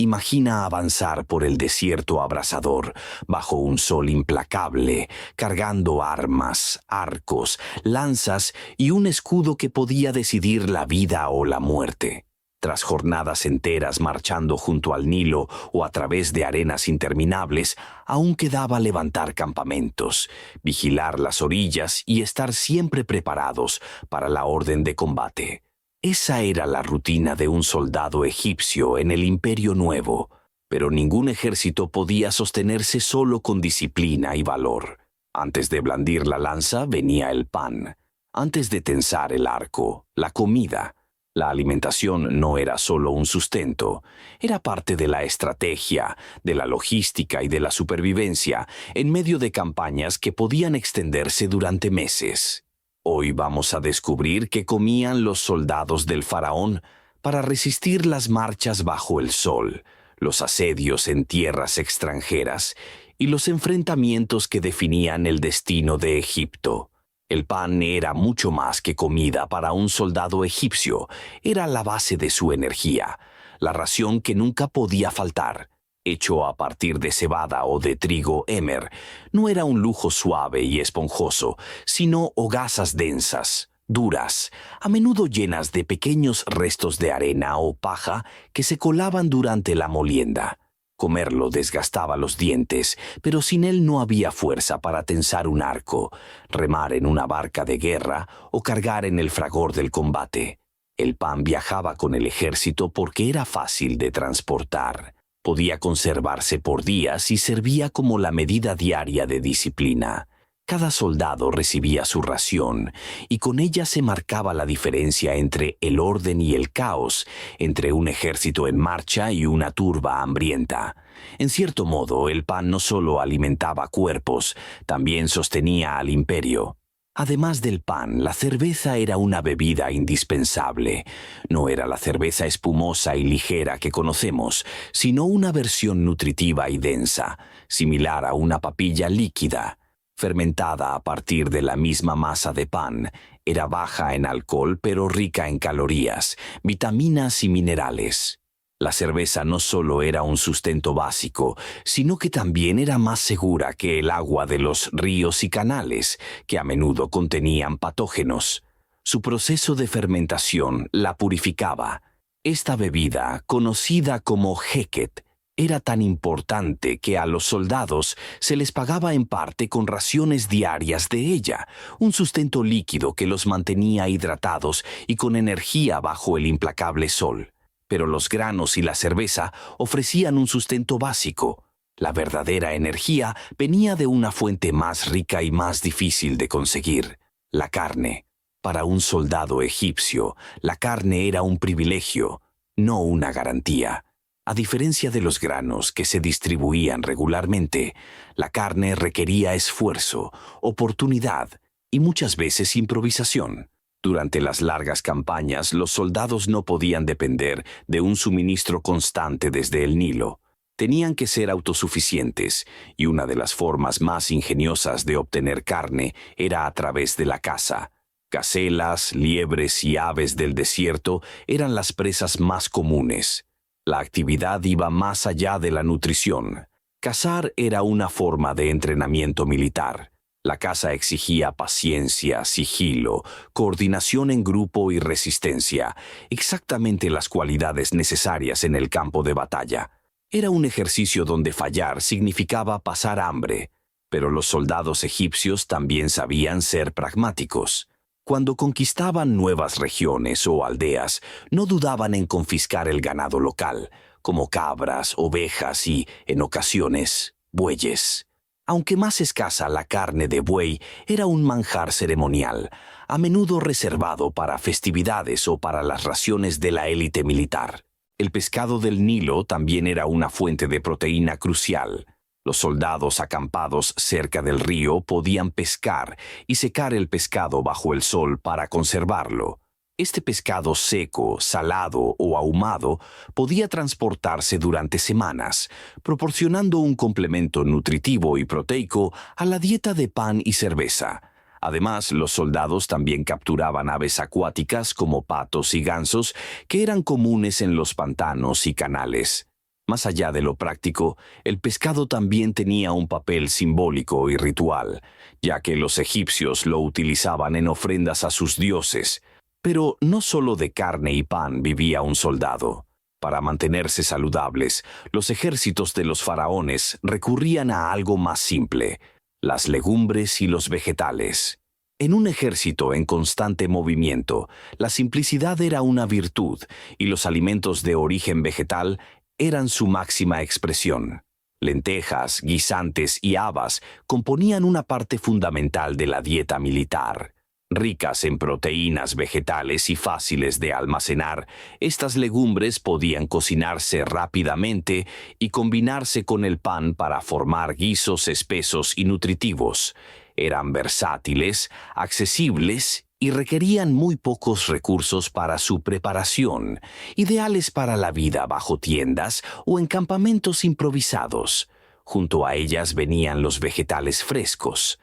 Imagina avanzar por el desierto abrasador, bajo un sol implacable, cargando armas, arcos, lanzas y un escudo que podía decidir la vida o la muerte. Tras jornadas enteras marchando junto al Nilo o a través de arenas interminables, aún quedaba levantar campamentos, vigilar las orillas y estar siempre preparados para la orden de combate. Esa era la rutina de un soldado egipcio en el Imperio Nuevo, pero ningún ejército podía sostenerse solo con disciplina y valor. Antes de blandir la lanza venía el pan. Antes de tensar el arco, la comida. La alimentación no era solo un sustento, era parte de la estrategia, de la logística y de la supervivencia en medio de campañas que podían extenderse durante meses. Hoy vamos a descubrir qué comían los soldados del faraón para resistir las marchas bajo el sol, los asedios en tierras extranjeras y los enfrentamientos que definían el destino de Egipto. El pan era mucho más que comida para un soldado egipcio, era la base de su energía, la ración que nunca podía faltar. Hecho a partir de cebada o de trigo emmer, no era un lujo suave y esponjoso, sino hogazas densas, duras, a menudo llenas de pequeños restos de arena o paja que se colaban durante la molienda. Comerlo desgastaba los dientes, pero sin él no había fuerza para tensar un arco, remar en una barca de guerra o cargar en el fragor del combate. El pan viajaba con el ejército porque era fácil de transportar. Podía conservarse por días y servía como la medida diaria de disciplina. Cada soldado recibía su ración, y con ella se marcaba la diferencia entre el orden y el caos, entre un ejército en marcha y una turba hambrienta. En cierto modo, el pan no solo alimentaba cuerpos, también sostenía al imperio. Además del pan, la cerveza era una bebida indispensable. No era la cerveza espumosa y ligera que conocemos, sino una versión nutritiva y densa, similar a una papilla líquida. Fermentada a partir de la misma masa de pan, era baja en alcohol pero rica en calorías, vitaminas y minerales. La cerveza no solo era un sustento básico, sino que también era más segura que el agua de los ríos y canales, que a menudo contenían patógenos. Su proceso de fermentación la purificaba. Esta bebida, conocida como heket, era tan importante que a los soldados se les pagaba en parte con raciones diarias de ella, un sustento líquido que los mantenía hidratados y con energía bajo el implacable sol. Pero los granos y la cerveza ofrecían un sustento básico. La verdadera energía venía de una fuente más rica y más difícil de conseguir: la carne. Para un soldado egipcio, la carne era un privilegio, no una garantía. A diferencia de los granos que se distribuían regularmente, la carne requería esfuerzo, oportunidad y muchas veces improvisación. Durante las largas campañas, los soldados no podían depender de un suministro constante desde el Nilo. Tenían que ser autosuficientes, y una de las formas más ingeniosas de obtener carne era a través de la caza. Gacelas, liebres y aves del desierto eran las presas más comunes. La actividad iba más allá de la nutrición. Cazar era una forma de entrenamiento militar. La caza exigía paciencia, sigilo, coordinación en grupo y resistencia, exactamente las cualidades necesarias en el campo de batalla. Era un ejercicio donde fallar significaba pasar hambre, pero los soldados egipcios también sabían ser pragmáticos. Cuando conquistaban nuevas regiones o aldeas, no dudaban en confiscar el ganado local, como cabras, ovejas y, en ocasiones, bueyes. Aunque más escasa, la carne de buey era un manjar ceremonial, a menudo reservado para festividades o para las raciones de la élite militar. El pescado del Nilo también era una fuente de proteína crucial. Los soldados acampados cerca del río podían pescar y secar el pescado bajo el sol para conservarlo. Este pescado seco, salado o ahumado podía transportarse durante semanas, proporcionando un complemento nutritivo y proteico a la dieta de pan y cerveza. Además, los soldados también capturaban aves acuáticas como patos y gansos, que eran comunes en los pantanos y canales. Más allá de lo práctico, el pescado también tenía un papel simbólico y ritual, ya que los egipcios lo utilizaban en ofrendas a sus dioses. Pero no solo de carne y pan vivía un soldado. Para mantenerse saludables, los ejércitos de los faraones recurrían a algo más simple: las legumbres y los vegetales. En un ejército en constante movimiento, la simplicidad era una virtud y los alimentos de origen vegetal eran su máxima expresión. Lentejas, guisantes y habas componían una parte fundamental de la dieta militar. Ricas en proteínas vegetales y fáciles de almacenar, estas legumbres podían cocinarse rápidamente y combinarse con el pan para formar guisos espesos y nutritivos. Eran versátiles, accesibles y requerían muy pocos recursos para su preparación, ideales para la vida bajo tiendas o en campamentos improvisados. Junto a ellas venían los vegetales frescos.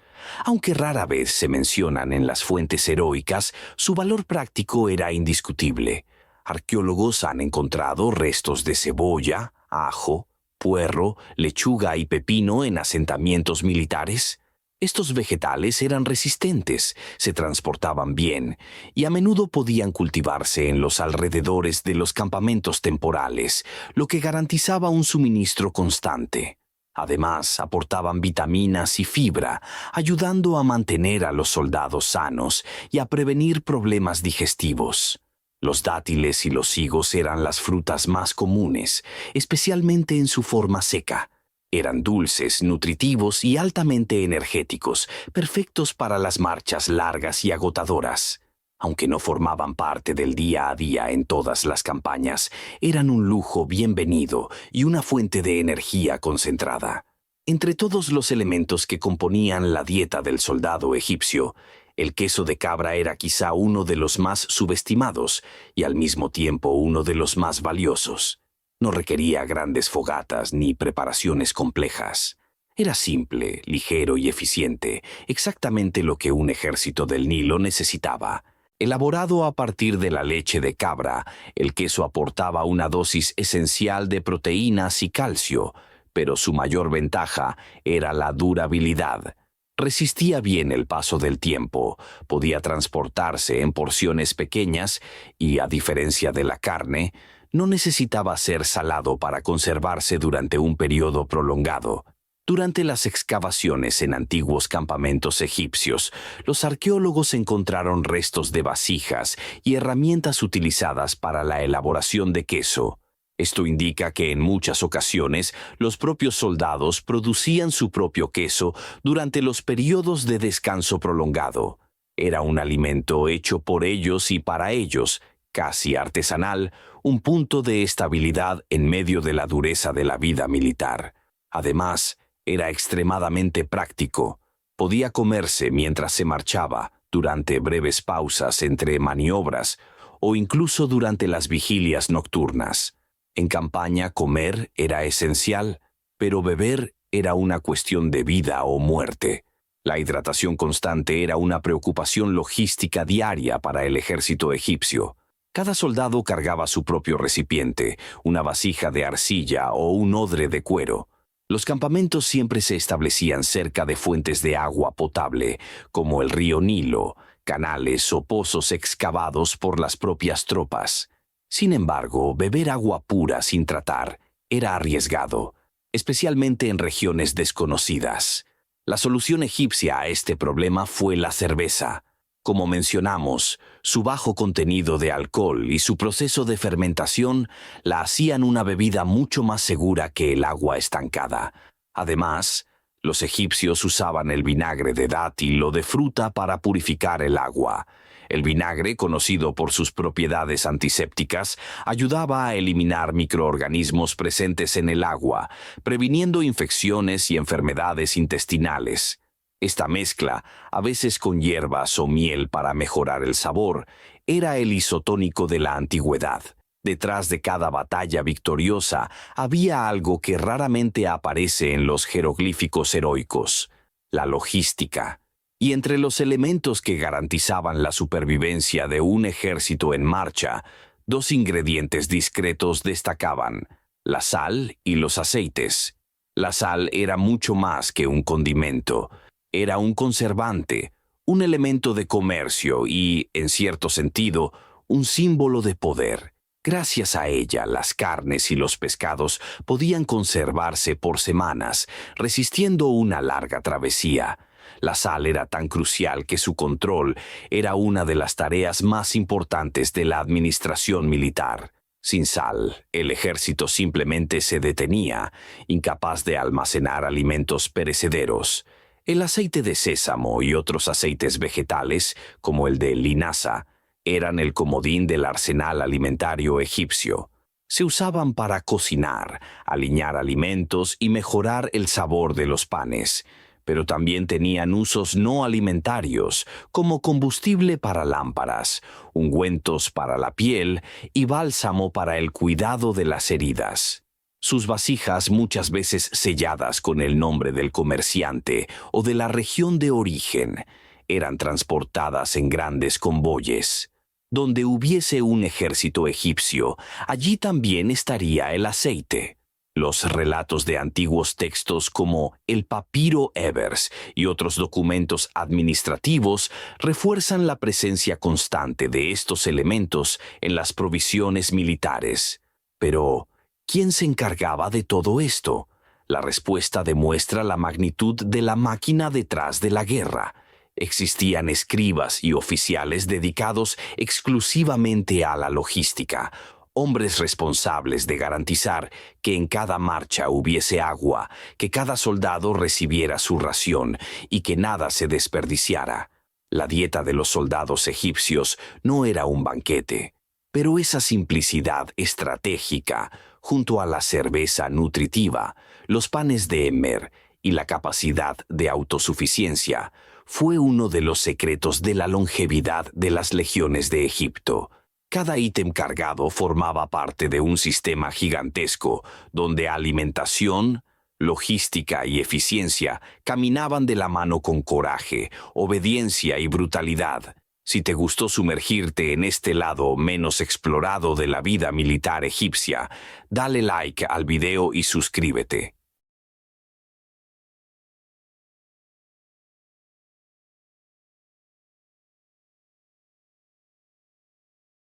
Aunque rara vez se mencionan en las fuentes heroicas, su valor práctico era indiscutible. Arqueólogos han encontrado restos de cebolla, ajo, puerro, lechuga y pepino en asentamientos militares. Estos vegetales eran resistentes, se transportaban bien y a menudo podían cultivarse en los alrededores de los campamentos temporales, lo que garantizaba un suministro constante. Además, aportaban vitaminas y fibra, ayudando a mantener a los soldados sanos y a prevenir problemas digestivos. Los dátiles y los higos eran las frutas más comunes, especialmente en su forma seca. Eran dulces, nutritivos y altamente energéticos, perfectos para las marchas largas y agotadoras. Aunque no formaban parte del día a día en todas las campañas, eran un lujo bienvenido y una fuente de energía concentrada. Entre todos los elementos que componían la dieta del soldado egipcio, el queso de cabra era quizá uno de los más subestimados y al mismo tiempo uno de los más valiosos. No requería grandes fogatas ni preparaciones complejas. Era simple, ligero y eficiente, exactamente lo que un ejército del Nilo necesitaba. Elaborado a partir de la leche de cabra, el queso aportaba una dosis esencial de proteínas y calcio, pero su mayor ventaja era la durabilidad. Resistía bien el paso del tiempo, podía transportarse en porciones pequeñas y, a diferencia de la carne, no necesitaba ser salado para conservarse durante un periodo prolongado. Durante las excavaciones en antiguos campamentos egipcios, los arqueólogos encontraron restos de vasijas y herramientas utilizadas para la elaboración de queso. Esto indica que en muchas ocasiones los propios soldados producían su propio queso durante los periodos de descanso prolongado. Era un alimento hecho por ellos y para ellos, casi artesanal, un punto de estabilidad en medio de la dureza de la vida militar. Además, era extremadamente práctico. Podía comerse mientras se marchaba, durante breves pausas entre maniobras o incluso durante las vigilias nocturnas. En campaña comer era esencial, pero beber era una cuestión de vida o muerte. La hidratación constante era una preocupación logística diaria para el ejército egipcio. Cada soldado cargaba su propio recipiente, una vasija de arcilla o un odre de cuero. Los campamentos siempre se establecían cerca de fuentes de agua potable, como el río Nilo, canales o pozos excavados por las propias tropas. Sin embargo, beber agua pura sin tratar era arriesgado, especialmente en regiones desconocidas. La solución egipcia a este problema fue la cerveza. Como mencionamos, su bajo contenido de alcohol y su proceso de fermentación la hacían una bebida mucho más segura que el agua estancada. Además, los egipcios usaban el vinagre de dátil o de fruta para purificar el agua. El vinagre, conocido por sus propiedades antisépticas, ayudaba a eliminar microorganismos presentes en el agua, previniendo infecciones y enfermedades intestinales. Esta mezcla, a veces con hierbas o miel para mejorar el sabor, era el isotónico de la antigüedad. Detrás de cada batalla victoriosa había algo que raramente aparece en los jeroglíficos heroicos: la logística. Y entre los elementos que garantizaban la supervivencia de un ejército en marcha, dos ingredientes discretos destacaban: la sal y los aceites. La sal era mucho más que un condimento. Era un conservante, un elemento de comercio y, en cierto sentido, un símbolo de poder. Gracias a ella, las carnes y los pescados podían conservarse por semanas, resistiendo una larga travesía. La sal era tan crucial que su control era una de las tareas más importantes de la administración militar. Sin sal, el ejército simplemente se detenía, incapaz de almacenar alimentos perecederos. El aceite de sésamo y otros aceites vegetales, como el de linaza, eran el comodín del arsenal alimentario egipcio. Se usaban para cocinar, aliñar alimentos y mejorar el sabor de los panes, pero también tenían usos no alimentarios, como combustible para lámparas, ungüentos para la piel y bálsamo para el cuidado de las heridas. Sus vasijas, muchas veces selladas con el nombre del comerciante o de la región de origen, eran transportadas en grandes convoyes. Donde hubiese un ejército egipcio, allí también estaría el aceite. Los relatos de antiguos textos como el Papiro Ebers y otros documentos administrativos refuerzan la presencia constante de estos elementos en las provisiones militares. Pero, ¿quién se encargaba de todo esto? La respuesta demuestra la magnitud de la máquina detrás de la guerra. Existían escribas y oficiales dedicados exclusivamente a la logística, hombres responsables de garantizar que en cada marcha hubiese agua, que cada soldado recibiera su ración y que nada se desperdiciara. La dieta de los soldados egipcios no era un banquete, pero esa simplicidad estratégica, junto a la cerveza nutritiva, los panes de Emmer y la capacidad de autosuficiencia, fue uno de los secretos de la longevidad de las legiones de Egipto. Cada ítem cargado formaba parte de un sistema gigantesco, donde alimentación, logística y eficiencia caminaban de la mano con coraje, obediencia y brutalidad. Si te gustó sumergirte en este lado menos explorado de la vida militar egipcia, dale like al video y suscríbete.